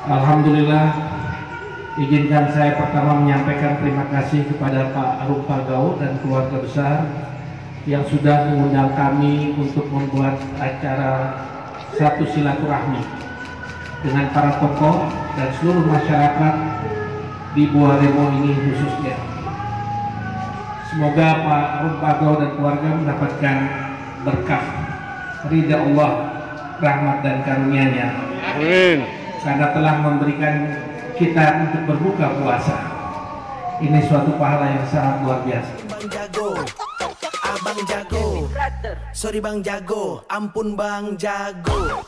Alhamdulillah, izinkan saya pertama menyampaikan terima kasih kepada Pak Arum Pagau dan keluarga besar yang sudah mengundang kami untuk membuat acara satu silaturahmi dengan para tokoh dan seluruh masyarakat di Buah Remo ini khususnya. Semoga Pak Arum Pagau dan keluarga mendapatkan berkah ridha Allah, rahmat dan karunia-Nya. Amin. Karena telah memberikan kita untuk berbuka puasa. Ini suatu pahala yang sangat luar biasa. Bang jago, abang jago, sorry bang jago, ampun bang jago.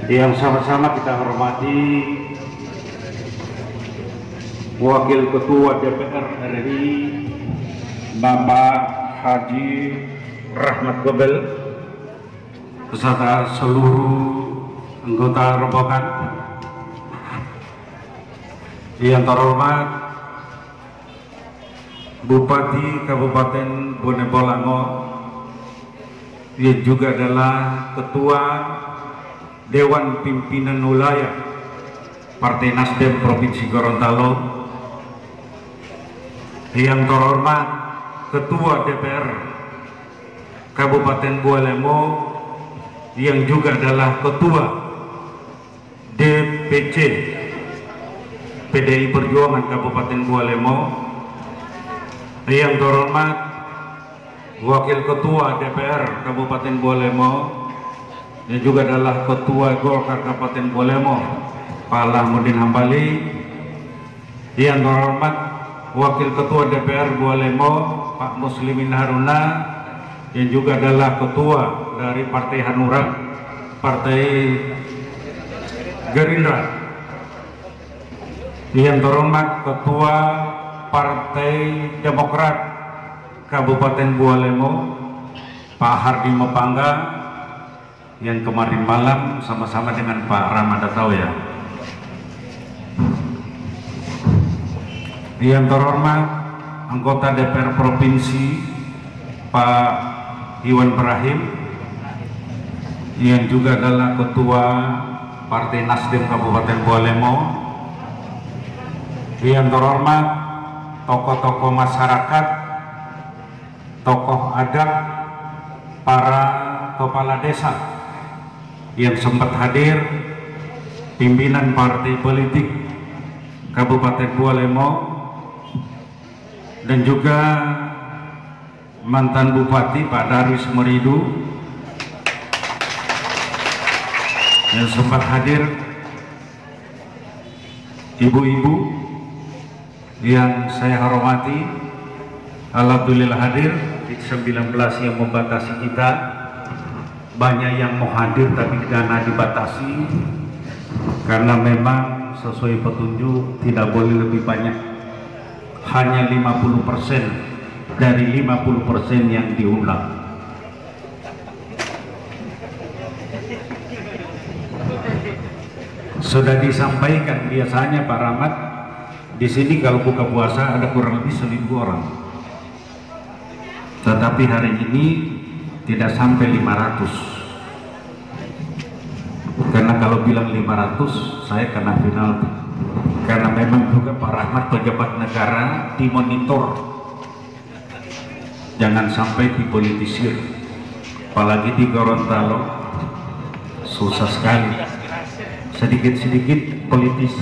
Yang sama-sama kita hormati Wakil Ketua DPR RI Bapak Haji Rahmat Gobel beserta seluruh anggota rombongan, yang terhormat Bupati Kabupaten Bone Bolango, yang juga adalah Ketua Dewan Pimpinan Wilayah Partai Nasdem Provinsi Gorontalo, yang terhormat Ketua DPR Kabupaten Buah Remo, yang juga adalah Ketua DPC PDI Perjuangan Kabupaten Buah Remo, yang terhormat Wakil Ketua DPR Kabupaten Buah Remo, yang juga adalah Ketua Golkar Kabupaten Buah Remo Pak Alhamudin Hambali, yang terhormat Wakil Ketua DPR Buah Remo Pak Muslimin Haruna, yang juga adalah Ketua dari Partai Hanura, Partai Gerindra, yang terhormat Ketua Partai Demokrat Kabupaten Buah Remo Pak Hardi Mepangga, yang kemarin malam sama-sama dengan Pak Ramadhan ya. Yang terhormat anggota DPR Provinsi Pak Iwan Ibrahim, yang juga adalah Ketua Partai Nasdem Kabupaten Buah Remo, yang terhormat tokoh-tokoh masyarakat, tokoh adat, para kepala desa yang sempat hadir, pimpinan partai politik Kabupaten Buah Remo, dan juga mantan Bupati Pak Darwis Meridu yang sempat hadir, ibu-ibu yang saya hormati, alhamdulillah hadir di 19 yang membatasi kita. Banyak yang mau hadir tapi karena dibatasi, karena memang sesuai petunjuk tidak boleh lebih banyak, hanya 50% dari 50% yang diundang. Sudah disampaikan, biasanya Pak Rahmat di sini kalau buka puasa ada kurang lebih 1.000 orang, tetapi hari ini tidak sampai 500. Karena kalau bilang 500 saya kena penalti, karena memang juga Pak Rahmat pejabat negara dimonitor, jangan sampai dipolitisir, apalagi di Gorontalo susah sekali, sedikit-sedikit politis.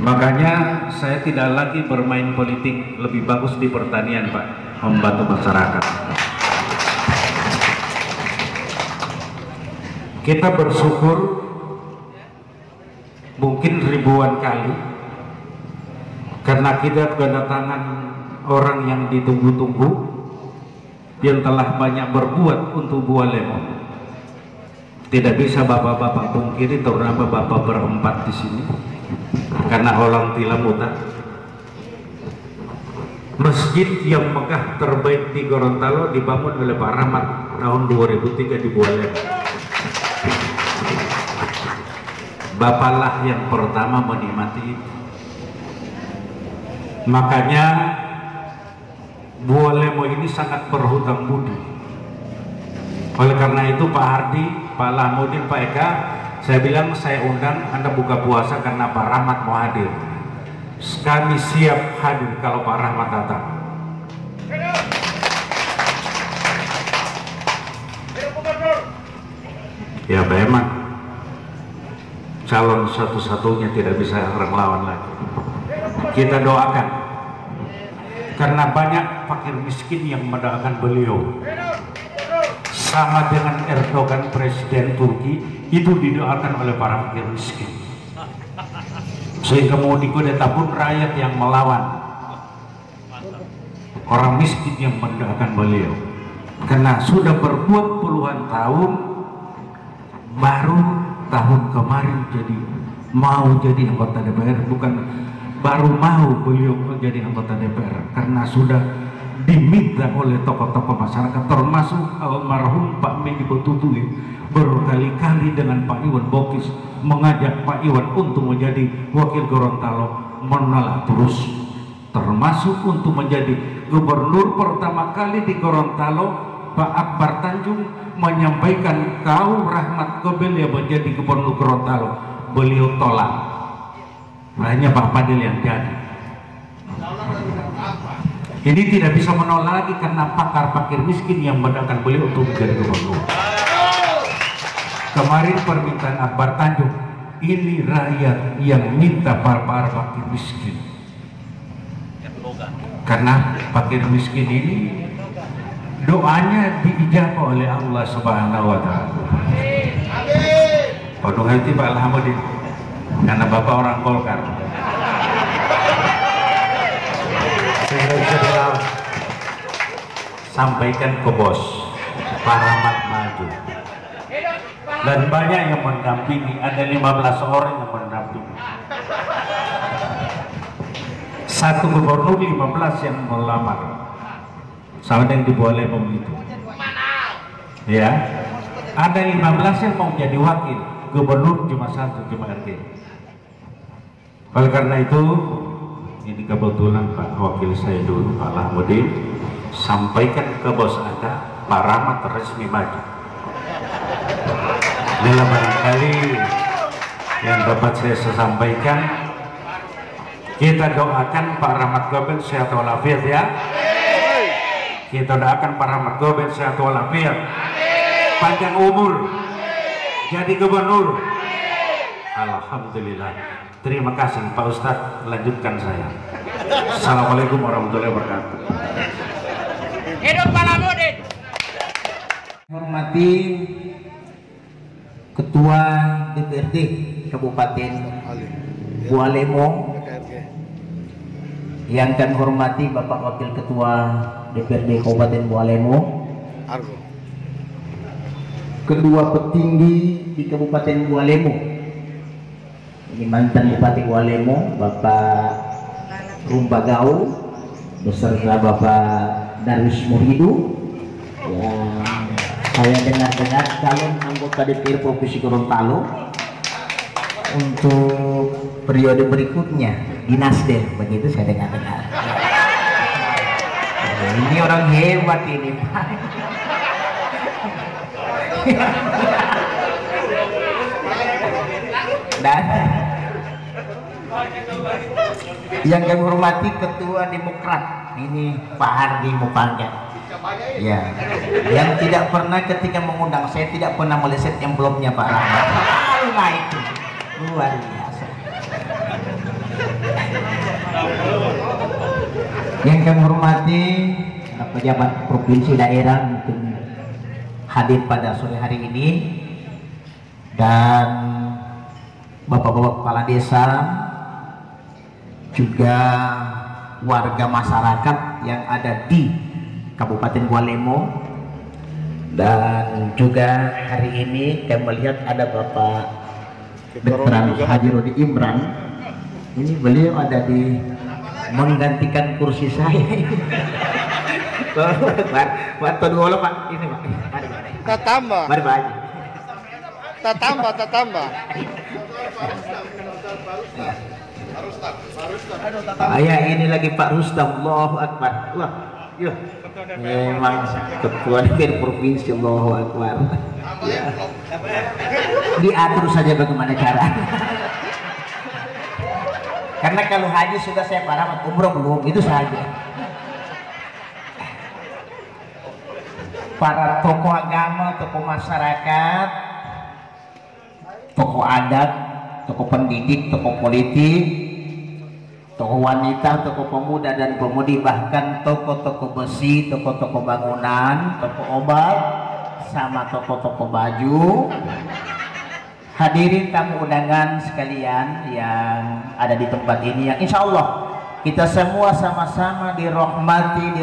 Makanya saya tidak lagi bermain politik, lebih bagus di pertanian Pak, membantu masyarakat. Kita bersyukur mungkin ribuan kali karena kita kedatangan orang yang ditunggu-tunggu, yang telah banyak berbuat untuk Buah Lemo. Tidak bisa bapak-bapak pungkiri, terutama bapak berempat di sini, karena orang Tilamuta. Masjid yang megah terbaik di Gorontalo dibangun oleh Pak Rahmat tahun 2003 di Buah Lemo. Bapaklah yang pertama menikmati itu. Makanya Buah Lemo ini sangat berhutang budi. Oleh karena itu Pak Hardi, Pak Lahmudin, Pak Eka, saya bilang saya undang Anda buka puasa karena Pak Rahmat mau hadir. Kami siap hadir kalau Pak Rahmat datang. Ya memang calon satu-satunya tidak bisa orang lawan lagi. Kita doakan, karena banyak fakir miskin yang mendoakan beliau. Sama dengan Erdogan, presiden Turki, itu didoakan oleh para fakir miskin. Sehingga mau dikudeta pun rakyat yang melawan, orang miskin yang mendoakan beliau. Karena sudah berbuat puluhan tahun, baru tahun kemarin mau jadi anggota DPR, bukan baru mau beliau menjadi anggota DPR, karena sudah diminta oleh tokoh-tokoh masyarakat, termasuk almarhum Pak Medi Botutui berkali-kali dengan Pak Iwan Bokis mengajak Pak Iwan untuk menjadi wakil Gorontalo, menolak terus, termasuk untuk menjadi gubernur pertama kali di Gorontalo. Pak Akbar Tanjung menyampaikan kau Rahmat Gobel yang menjadi gubernur Gorontalo, beliau tolak, hanya Pak Fadil yang jadi. Ini tidak bisa menolak lagi karena pakar fakir miskin yang mendoakan beliau untuk menjadi gubernur. Kemarin permintaan Akbar Tanjung, ini rakyat yang minta para fakir miskin, karena fakir miskin ini doanya diijabah oleh Allah Subhanahu wa Ta'ala. Padahal hati Pak Alhamdulillah, karena Bapak orang Golkar. Sehingga sampaikan ke bos, Pak Rahmat maju. Dan banyak yang mendampingi, ada 15 orang yang mendampingi. Satu gubernur 15 yang melamar. Sama dengan di Buah Lemo itu. Ya, ada 15 yang mau jadi wakil gubernur, cuma satu, cuma RT. Oleh karena itu, ini kebetulan Pak wakil saya dulu, Pak Lahmudin, sampaikan ke bos Anda, Pak Rahmat resmi maju. Inilah barangkali yang dapat saya sampaikan. Kita doakan Pak Rahmat Gobel sehat walafiat ya. Kita doakan Pak Rahmat Gobel sehat walafiat, panjang umur, jadi gubernur. Alhamdulillah. Terima kasih Pak Ustadz, lanjutkan saya. Assalamualaikum warahmatullahi wabarakatuh. Hidup Pak Lahmudin. Hormati Ketua DPRD Kabupaten Bualemo, yang kami hormati Bapak Wakil Ketua DPRD Kabupaten Bualemo, kedua petinggi di Kabupaten Bualemo, ini mantan Bupati Bualemo Bapak Rumpa Gau beserta Bapak Darwis Muridu, yang saya dengar-dengar calon anggota DPR Provinsi Gorontalo untuk periode berikutnya di Nasdem, begitu saya dengar-dengar. Ini orang hebat ini Pak. Dan yang kami hormati Ketua Demokrat ini Pak Hardi Mupangga, ya, yang tidak pernah ketika mengundang saya tidak pernah meleset envelopnya Pak Rahmat. Nah itu luar biasa. Yang kami hormati pejabat provinsi daerah mungkin hadir pada sore hari ini, dan bapak-bapak kepala desa, juga warga masyarakat yang ada di Kabupaten Bualemo. Dan juga hari ini kami melihat ada Bapak Veteran Haji Rodi Imran. Ini beliau ada di menggantikan kursi saya. Waktu dulu Pak, ini Pak. Tak tambah. Mari Pak. Tak tambah. Ya ini lagi Pak Rustam, Allahu Akbar. Wah, yuk. Memang ketua DPR provinsi, Allahu Akbar. Ya. Diatur saja bagaimana cara. Karena kalau haji sudah saya parah, umroh belum, itu saja. Para tokoh agama, tokoh masyarakat, tokoh adat, tokoh pendidik, tokoh politik, tokoh wanita, tokoh pemuda dan pemudi, bahkan tokoh-tokoh besi, tokoh-tokoh bangunan, tokoh obat, sama tokoh-tokoh baju. Hadirin tamu undangan sekalian yang ada di tempat ini, yang insya Allah kita semua sama-sama dirahmati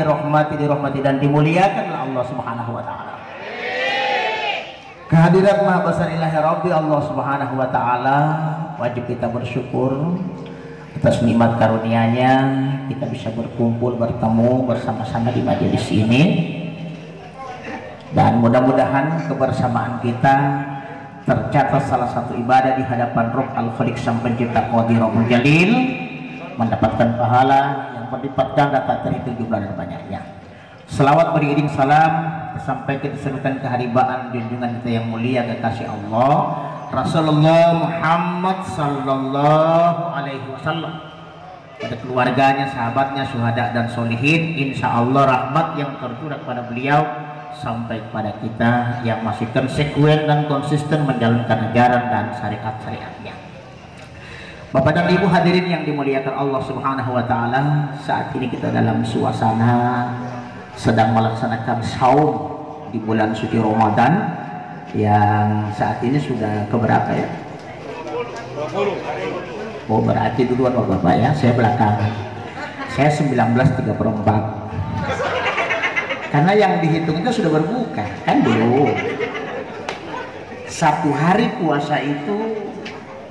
dan dimuliakan oleh Allah Subhanahu wa Ta'ala. Kehadirat Maha Besar Ilahi Rabbi Allah Subhanahu wa Ta'ala, wajib kita bersyukur atas nikmat karunia-Nya kita bisa berkumpul, bertemu bersama-sama di majelis ini, dan mudah-mudahan kebersamaan kita tercatat salah satu ibadah di hadapan Rabb Al-Khaliq Sang Pencipta Qadirul Jalil, mendapatkan pahala yang berlipat ganda tak terhitung jumlah dan banyaknya. Selawat beriring salam sampai kita serukan keharibaan junjungan kita yang mulia kekasih Allah Rasulullah Muhammad sallallahu alaihi wasallam, pada keluarganya, sahabatnya, syuhada dan solihin. Insya Allah rahmat yang tercurah pada beliau sampai kepada kita yang masih konsekuen dan konsisten menjalankan ajaran dan syariat-syariatnya. Bapak dan Ibu hadirin yang dimuliakan Allah Subhanahu wa Ta'ala, saat ini kita dalam suasana sedang melaksanakan saum di bulan suci Ramadan, yang saat ini sudah keberapa ya? 20. Oh, berarti duluan Bapak ya, saya belakangan. Saya 19.34. Karena yang dihitung itu sudah berbuka, kan belum. Satu hari puasa itu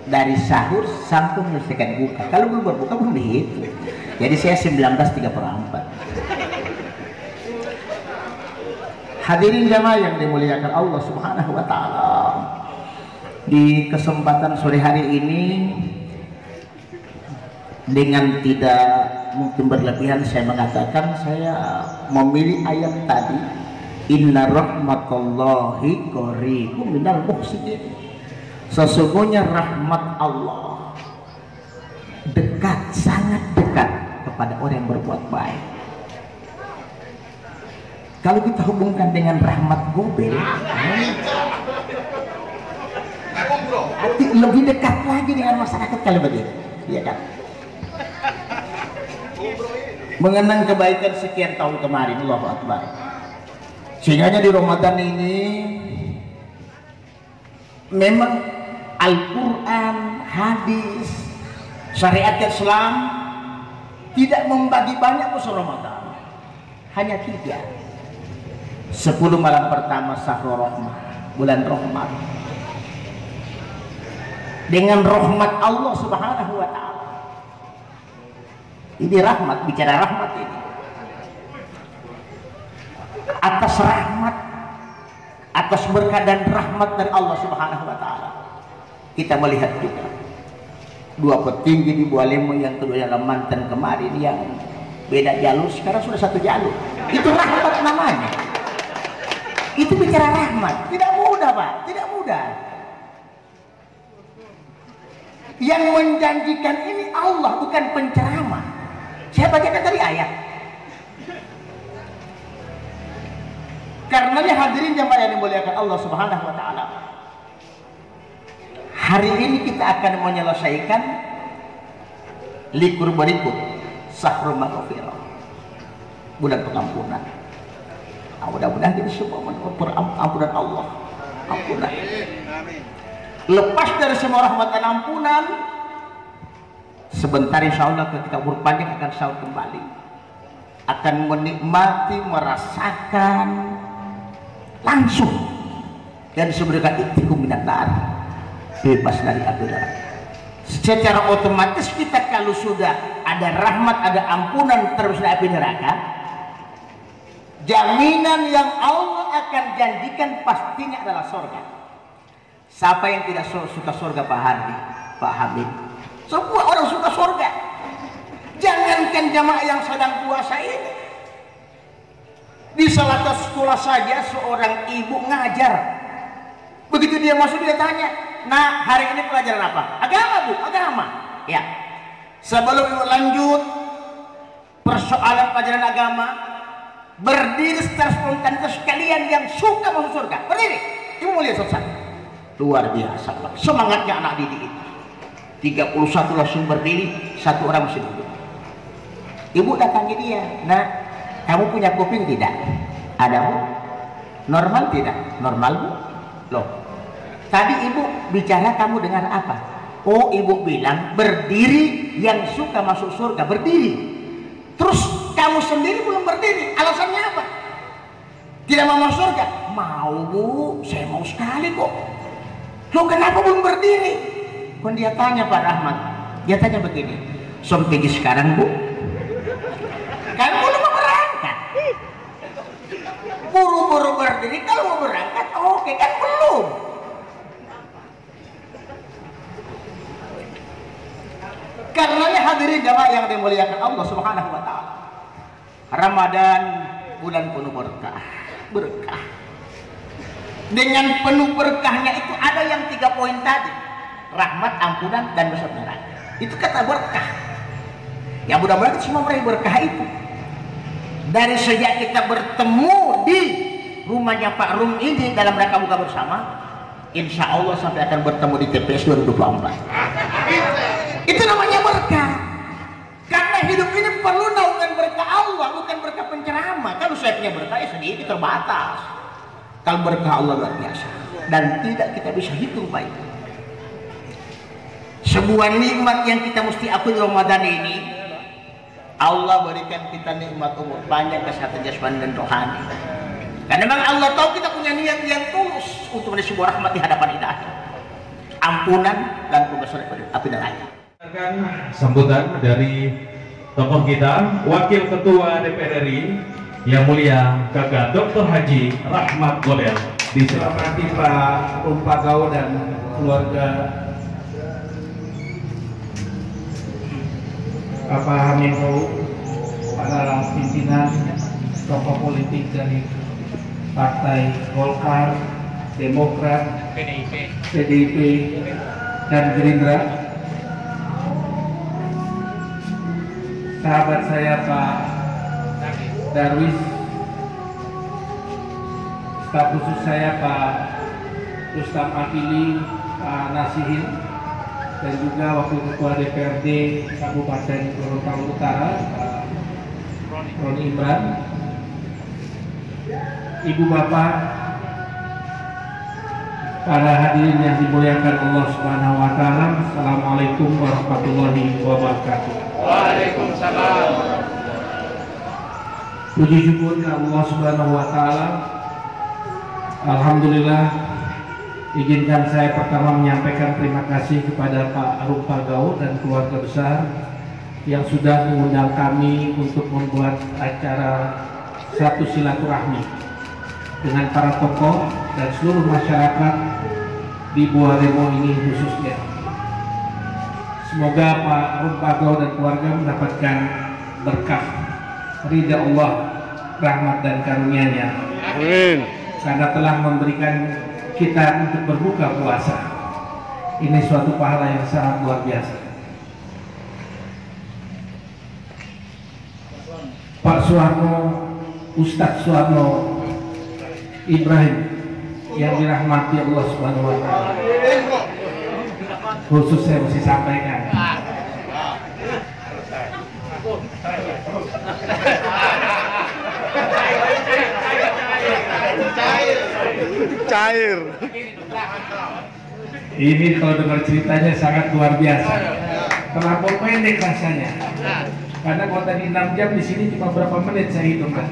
dari sahur sampai menyelesaikan buka. Kalau belum berbuka belum dihitung. Jadi saya 19.34. Hadirin jamaah yang dimuliakan Allah Subhanahu wa Ta'ala, di kesempatan sore hari ini dengan tidak mungkin berlebihan saya mengatakan, saya memilih ayat tadi, inna rahmatullahi qaribun minal muhsinin. Sesungguhnya rahmat Allah dekat, sangat dekat kepada orang yang berbuat baik. Kalau kita hubungkan dengan rahmat Gobel, lebih dekat lagi dengan masyarakat kalau begitu, iya kan? Mengenang kebaikan sekian tahun kemarin, Allahu Akbar. Sehingga di Ramadan ini memang Al-Quran, hadis, syariat Islam tidak membagi banyak usul Ramadan, hanya 3. 10 malam pertama Syahrul Rahmah, bulan rahmat, dengan rahmat Allah Subhanahu wa Ta'ala. Ini rahmat, bicara rahmat ini. Atas rahmat, atas berkah dan rahmat dari Allah Subhanahu wa Ta'ala, kita melihat juga 2 petinggi di Bualemo, yang kedua dalam mantan kemarin, yang beda jalur sekarang sudah satu jalur. Itu rahmat namanya. Itu bicara rahmat. Tidak mudah, Pak, tidak mudah. Yang menjanjikan ini Allah, bukan penceramah. Saya bacakan tadi ayat. Karenanya hadirin jamaah yang dimuliakan Allah Subhanahu wa Ta'ala, hari ini kita akan menyelesaikan likur berikut, Syahrul Maghfirah, bulan pengampunan. Mudah-mudahan kita semua menemukan ampunan Allah. Ampunan. Lepas dari semua rahmat dan ampunan, sebentar insya Allah kita berpanjang akan sahur kembali, akan menikmati, merasakan langsung dan sebenarnya iktikum minan nar, bebas dari api neraka. Secara otomatis kita kalau sudah ada rahmat, ada ampunan, terus dari api neraka, jaminan yang Allah akan janjikan pastinya adalah surga. Siapa yang tidak suka surga, Pak Hadi, Pak Hamid? Semua orang suka surga. Jangankan jamaah yang sedang puasa ini, di salah satu sekolah saja seorang ibu ngajar. Begitu dia masuk, dia tanya, "Nah, hari ini pelajaran apa?" "Agama, Bu." "Agama." Ya. Sebelum ibu lanjut persoalan pelajaran agama, berdiri secara spontan sekalian yang suka masuk surga. Berdiri. Ibu mau lihat satu. Luar biasa, Pak. Semangatnya anak didik itu. 31 langsung berdiri, 1 orang masih duduk. Ibu datangi dia, "Nah, kamu punya kuping tidak?" "Ada, Bu." "Normal tidak?" "Normal, Bu." "Loh, tadi ibu bicara kamu dengan apa?" "Oh, ibu bilang berdiri yang suka masuk surga berdiri. Terus kamu sendiri belum berdiri, alasannya apa?" "Tidak mau masuk surga." "Mau, Bu, saya mau sekali kok." "Loh, kenapa belum berdiri?" Pun dia tanya Pak Rahmat, dia tanya begini, "Sampai sekarang, Bu, kan belum mau berangkat. Buru-buru berdiri, kalau mau berangkat oke, kan belum." Karenanya hadirin jamaah yang dimuliakan Allah Subhanahu wa Ta'ala, Ramadan bulan penuh berkah. Berkah. Dengan penuh berkahnya itu ada yang 3 poin tadi, rahmat, ampunan, dan dosa neraka. Itu kata berkah. Ya mudah-mudahan kita semua meraih berkah itu. Dari sejak kita bertemu di rumahnya Pak Rum ini dalam rangka buka bersama, insya Allah sampai akan bertemu di TPS 2024. Itu namanya berkah. Karena hidup ini perlu naungan berkah Allah, bukan berkah penceramah. Kalau saya punya berkah ya sedikit, terbatas. Kalau berkah Allah luar biasa dan tidak kita bisa hitung baik. Sebuah nikmat yang kita mesti akui Ramadan ini, Allah berikan kita nikmat umur panjang, kesehatan jasmani dan rohani. Karena memang Allah tahu kita punya niat yang tulus untuk menjadi sebuah rahmat di hadapan ilahi, ampunan dan pembesaran api neraka. Sambutan dari tokoh kita, Wakil Ketua DPR RI yang mulia Kakak Dr. Haji Rahmat Godel. Dihormati Pak Rumpagau dan keluarga, Bapak Hamimau, para pimpinan tokoh politik dari Partai Golkar, Demokrat, PDIP, dan Gerindra, sahabat saya Pak Darwis, staf khusus saya Pak Rustam Akili, Pak Nasihin, dan juga Wakil Ketua DPRD Kabupaten Gorontalo Utara, Pak Roni Imran, Ibu Bapak, Para hadirin yang dimuliakan Allah Subhanahu wa taala, Assalamualaikum warahmatullahi wabarakatuh. Waalaikumsalam. Puji syukur kepada Allah Subhanahu wa taala. Alhamdulillah, izinkan saya pertama menyampaikan terima kasih kepada Pak Rumpa Gaul dan keluarga besar yang sudah mengundang kami untuk membuat acara satu silaturahmi dengan para tokoh dan seluruh masyarakat di Buah Lemo ini khususnya. Semoga Pak Rumpa Gaul dan keluarga mendapatkan berkah ridha Allah, rahmat dan karunia-Nya. Amin. Karena telah memberikan kita untuk berbuka puasa. Ini suatu pahala yang sangat luar biasa. Pak Suwarno, Ustadz Suwarno Ibrahim yang dirahmati Allah Subhanahu wa taala. Khusus saya mesti sampaikan. Cair. Ini kalau dengar ceritanya sangat luar biasa. Terlalu pendek rasanya. Karena kalau tadi 6 jam di sini cuma berapa menit saya hitung kan.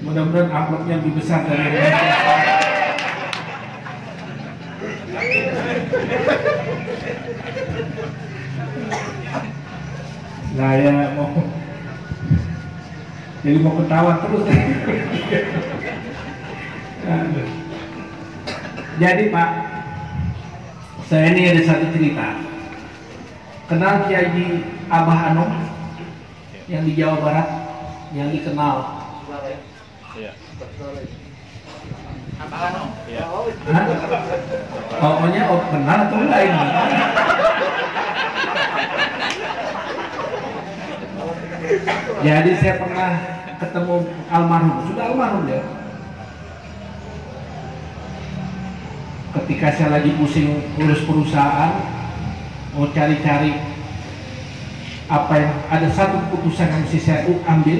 Mudah-mudahan amplopnya lebih besar dari yang biasa. Saya mau ketawa terus. Jadi Pak, saya ini ada satu cerita. Kenal Kiai Abah Anom yang di Jawa Barat, yang dikenal. Abah Anom. Hah? Pokoknya kenal atau enggak ini? Jadi saya pernah ketemu almarhum, sudah almarhum ya. Ketika saya lagi pusing urus perusahaan, mau cari-cari apa yang ada satu keputusan yang mesti saya ambil,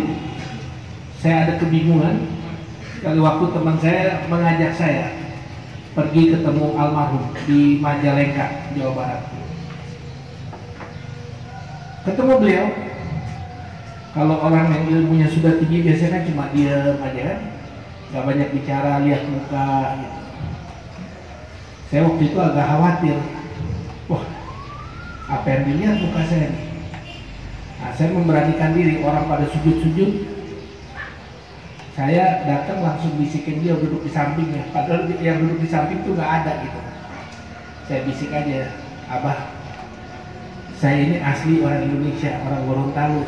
saya ada kebingungan. Kali waktu teman saya mengajak saya pergi ketemu almarhum di Majalengka, Jawa Barat. Ketemu beliau, kalau orang yang ilmunya sudah tinggi biasanya kan cuma diam aja kan, nggak banyak bicara, lihat muka gitu. Saya waktu itu agak khawatir, wah apa yang dilihat muka saya nih. Nah, saya memberanikan diri, orang pada sujud-sujud, saya datang langsung bisikin dia duduk di sampingnya, padahal yang duduk di samping itu nggak ada gitu. Saya bisik aja, Abah, saya ini asli orang Indonesia, orang Gorontalo.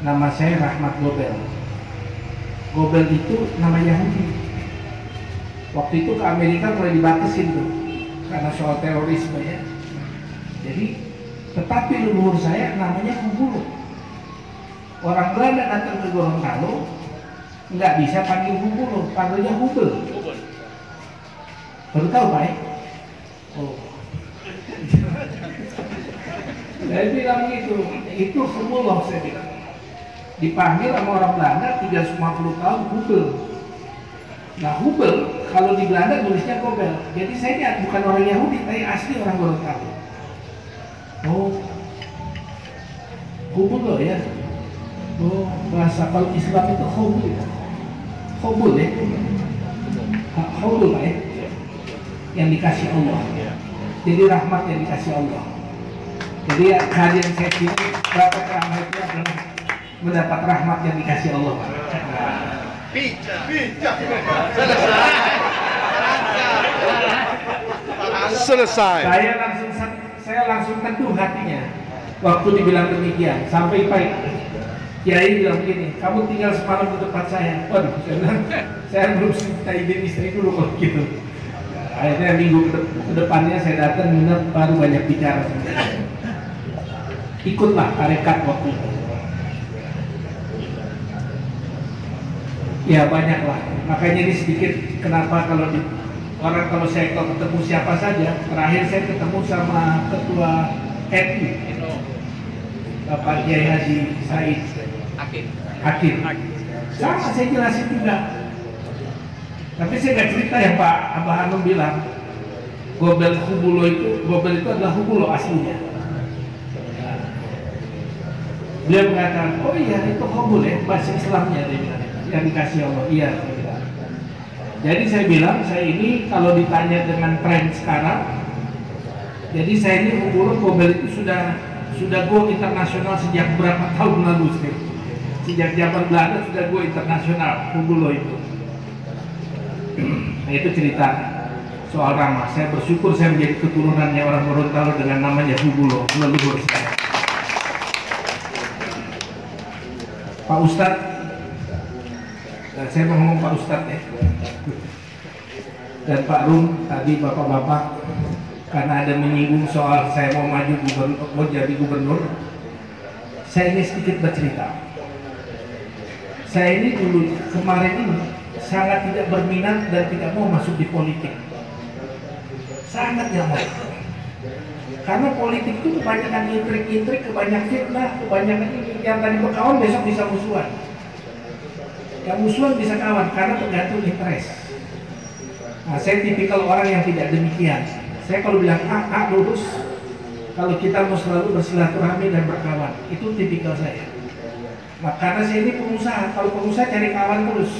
Nama saya Rahmat Gobel. Gobel itu nama Yahudi. Waktu itu ke Amerika mulai dibatasin tuh karena soal terorisme ya. Jadi, tetapi leluhur saya namanya Hubulu. Orang Belanda datang ke Gorontalo nggak bisa panggil Hubulu, panggilnya Hubel. Baru tahu Pak? Oh. Saya bilang gitu, itu Hubullah saya bilang. Dipanggil sama orang Belanda 350 tahun Hubel. Nah Hubel kalau di Belanda tulisnya Gobel. Jadi saya ini bukan orang Yahudi, tapi asli orang Gorontalo. Oh, Hubel loh ya. Oh, bahasa kalau Islam itu Hubel ya. Hubel ya. Hubel Pak ya. Yang dikasih Allah. Jadi rahmat yang dikasih Allah. Jadi kehadiran saya ini dapat rahmat itu adalah mendapat rahmat yang dikasih Allah Pak. Selesai. Saya langsung teduh hatinya waktu dibilang demikian. Sampai Pak Kiai bilang begini, kamu tinggal semalam di tempat saya. Waduh, saya bilang, saya belum minta izin istri dulu kalau gitu. Akhirnya minggu ke depannya saya datang nginep, baru banyak bicara. Ikutlah tarekat waktu itu. Ya banyak lah, makanya ini sedikit kenapa kalau saya ketemu siapa saja, terakhir saya ketemu sama ketua NU Bapak Kiai Haji Said Hakim. Sama saya jelasin juga, Tapi saya nggak cerita yang Pak Abah Hanum bilang, Gobel itu adalah Hubulo aslinya. Dia mengatakan, oh iya itu Hobul ya, bahasa Islamnya dia bilang, yang dikasih Allah. Iya, saya bilang. Jadi saya bilang, saya ini kalau ditanya dengan tren sekarang, jadi saya ini Hubulo Gobel itu sudah go internasional sejak berapa tahun lalu sih. Sejak zaman Belanda sudah go internasional Hubulo itu. Nah itu cerita soal Rama. Saya bersyukur saya menjadi keturunannya orang Gorontalo dengan namanya Hubulo, leluhur saya. Pak Ustadz, saya mau ngomong Pak Ustadz ya, dan Pak Rum tadi bapak-bapak, karena ada menyinggung soal saya mau maju mau jadi gubernur, saya ini sedikit bercerita. Saya ini dulu kemarin ini sangat tidak berminat dan tidak mau masuk di politik, sangat tidak mau. Karena politik itu kebanyakan intrik-intrik, kebanyakan fitnah, kebanyakan ini. Yang tadi berkawan besok bisa musuhan. Yang musuhan bisa kawan karena tergantung interest. Nah, saya tipikal orang yang tidak demikian. Saya kalau bilang A lurus. Kalau kita mau selalu bersilaturahmi dan berkawan, itu tipikal saya. Nah, karena saya ini pengusaha. Kalau pengusaha cari kawan terus.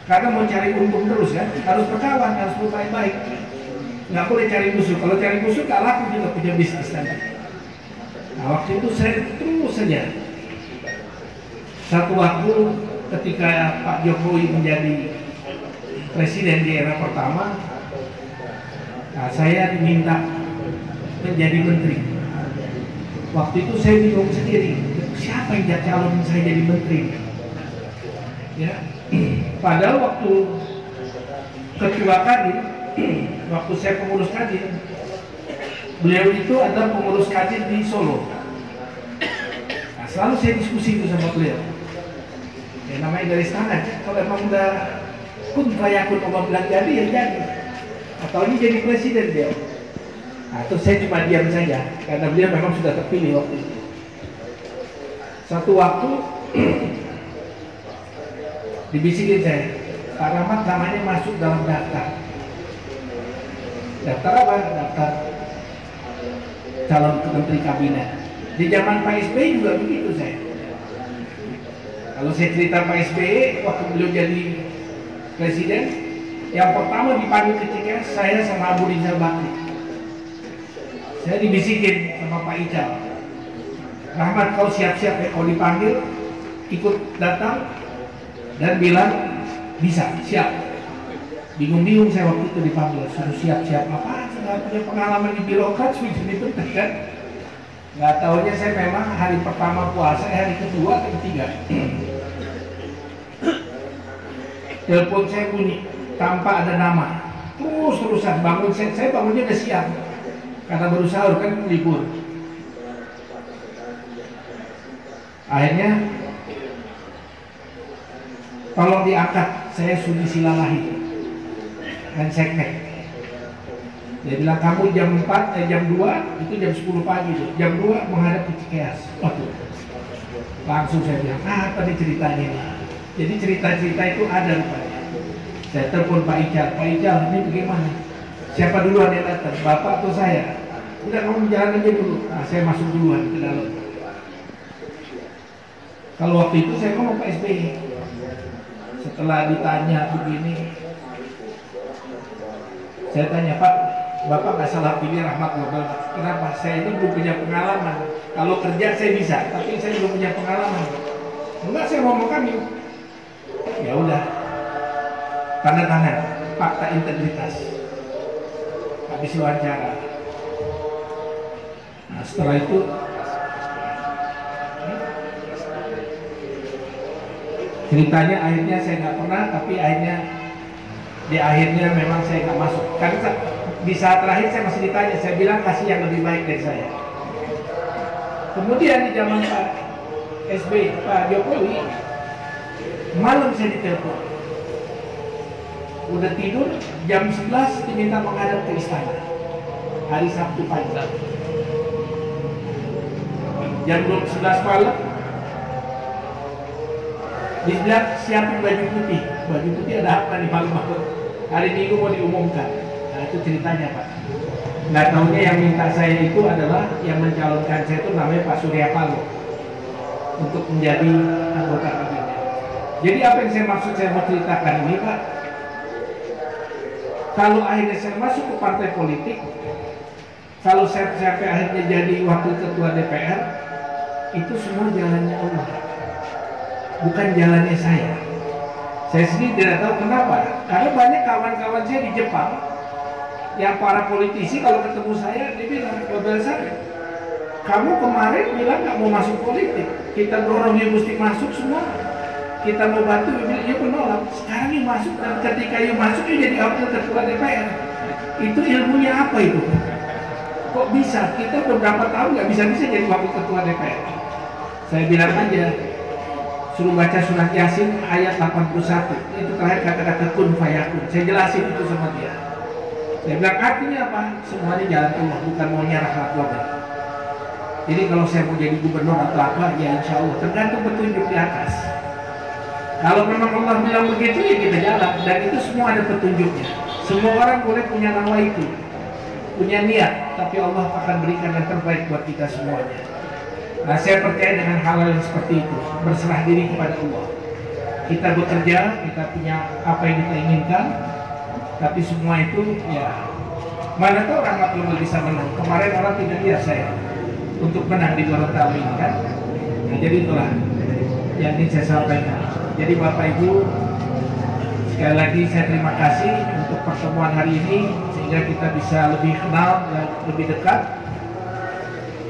Karena mau cari untung terus kan, harus berkawan, harus berbaik-baik. Nggak boleh cari musuh. Kalau cari musuh nggak laku kita punya bisnis tadi. Nah waktu itu saya terus saja. Satu waktu ketika Pak Jokowi menjadi presiden di era pertama, nah, saya diminta menjadi menteri. Waktu itu saya bingung sendiri, siapa yang calon saya jadi menteri? Ya, padahal waktu ketua Kadin, waktu saya pengurus Kadin, beliau itu adalah pengurus Kadin di Solo. Nah, selalu saya diskusi itu sama beliau. Ya namanya garis tangan, kalau emang udah kun fayakun Allah bilang jadi ya jadi. Atau ini jadi presiden dia. Nah, terus saya cuma diam saja karena beliau memang sudah terpilih waktu itu. Satu waktu dibisikin saya, Pak Rahmat namanya masuk dalam daftar. Daftar apa? Daftar calon menteri kabinet. Di zaman Pak SBY juga begitu saya. Kalau saya cerita Pak SBY waktu beliau jadi presiden, yang pertama dipanggil ke Cikeas saya sama Abu Rizal Bakri. Saya dibisikin sama Pak Ical, Rahmat kau siap-siap ya, kau dipanggil ikut datang dan bilang bisa, siap. Bingung-bingung saya waktu itu dipanggil, suruh siap-siap apa? Saya punya pengalaman di birokrat, sudah dibentuk kan? Nggak tahunya saya memang hari pertama puasa, hari kedua, ketiga. Telepon saya bunyi tanpa ada nama, terus-terusan bangun saya bangunnya udah siap karena baru sahur kan libur. Akhirnya tolong diangkat, saya Sudi Silalahi dan seknek. Dia bilang kamu jam 4, jam 2 itu jam 10 pagi tuh. Jam 2 menghadap ke Cikeas. Waduh. Langsung saya bilang, apa nih ceritanya ini? Jadi cerita-cerita itu ada rupanya. Saya telepon Pak Ical, Pak Ical ini bagaimana? Siapa duluan yang datang? Bapak atau saya? Udah kamu jalan aja dulu. Nah, saya masuk duluan ke dalam. Kalau waktu itu saya ngomong Pak SBY. Setelah ditanya begini, saya tanya, Pak, Bapak nggak salah pilih Rahmat Gobel. Kenapa? Saya ini belum punya pengalaman. Kalau kerja saya bisa, tapi saya belum punya pengalaman. Enggak, saya ngomong kami. Ya udah, tanda tangan, fakta integritas. Habis wawancara. Nah setelah itu, ceritanya akhirnya saya nggak pernah, tapi akhirnya di akhirnya memang saya nggak masuk. Karena di saat terakhir saya masih ditanya, saya bilang kasih yang lebih baik dari saya. Kemudian di zaman Pak SBY, Pak Jokowi, malam saya ditelepon. Udah tidur, jam 11 diminta menghadap ke istana. Hari Sabtu pagi. Jam 11 malam, dibilang siapin baju putih. Baju putih ada apa nih malam-malam? Hari Minggu mau diumumkan. Nah itu ceritanya Pak. Nggak tahunya yang minta saya itu adalah yang mencalonkan saya itu namanya Pak Surya Paloh untuk menjadi anggota kabinet. Jadi apa yang saya mau ceritakan ini Pak, kalau akhirnya saya masuk ke partai politik, kalau saya sampai akhirnya jadi wakil ketua DPR, itu semua jalannya Allah, bukan jalannya saya. Saya sendiri tidak tahu kenapa, karena banyak kawan-kawan saya di Jepang yang para politisi kalau ketemu saya dia bilang, "Bapak saya, kamu kemarin bilang nggak mau masuk politik, kita dorong dia mesti masuk semua, kita mau bantu, dia menolak. Sekarang dia masuk, dan ketika dia masuk dia jadi wakil ketua DPR. Itu ilmunya apa itu? Kok bisa? Kita beberapa tahun nggak bisa-bisa jadi wakil ketua DPR." Saya bilang aja, suruh baca surat Yasin ayat 81, itu terakhir kata-kata kun fayakun. Saya jelasin itu sama dia. Saya bilang artinya apa? Semuanya jalan Allah, bukan mau nyarah laporan. Jadi kalau saya mau jadi gubernur atau apa, ya insya Allah tergantung petunjuk di atas. Kalau memang Allah bilang begitu ya kita jalan, dan itu semua ada petunjuknya. Semua orang boleh punya nama itu, punya niat, tapi Allah akan berikan yang terbaik buat kita semuanya. Nah saya percaya dengan hal-hal yang seperti itu, berserah diri kepada Allah. Kita bekerja, kita punya apa yang kita inginkan, tapi semua itu ya mana tahu rahmat Allah bisa menang. Kemarin orang tidak lihat saya untuk menang di Gorontalo ini kan. Nah jadi itulah yang ingin saya sampaikan. Jadi Bapak Ibu, sekali lagi saya terima kasih untuk pertemuan hari ini, sehingga kita bisa lebih kenal dan lebih dekat.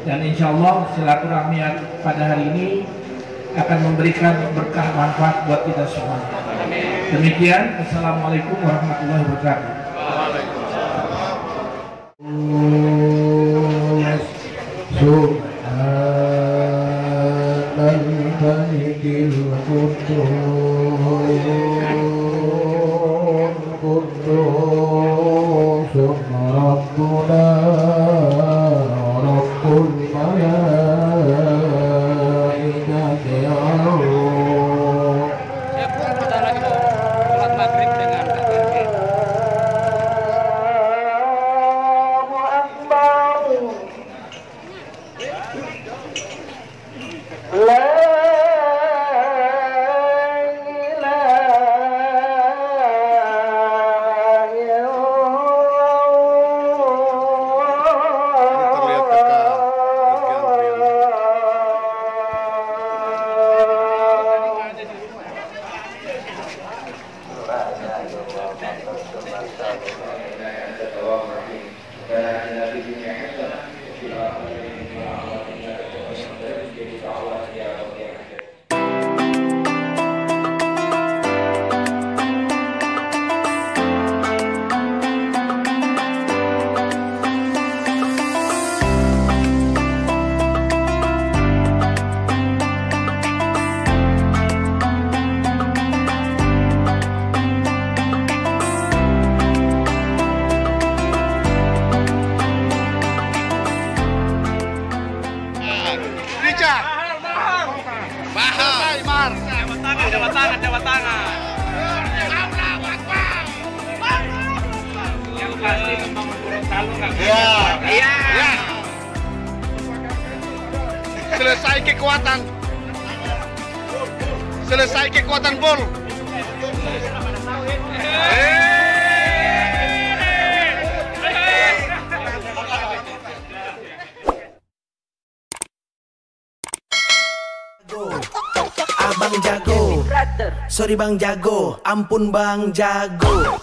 Dan insya Allah silaturahmi pada hari ini akan memberikan berkah manfaat buat kita semua. Demikian, Assalamualaikum warahmatullahi wabarakatuh. Jawa Tangan. Yang pasti membangun Gorontalo nggak bisa. Iya. Selesai kekuatan Bol. Abang jago, sorry Bang jago, ampun Bang jago.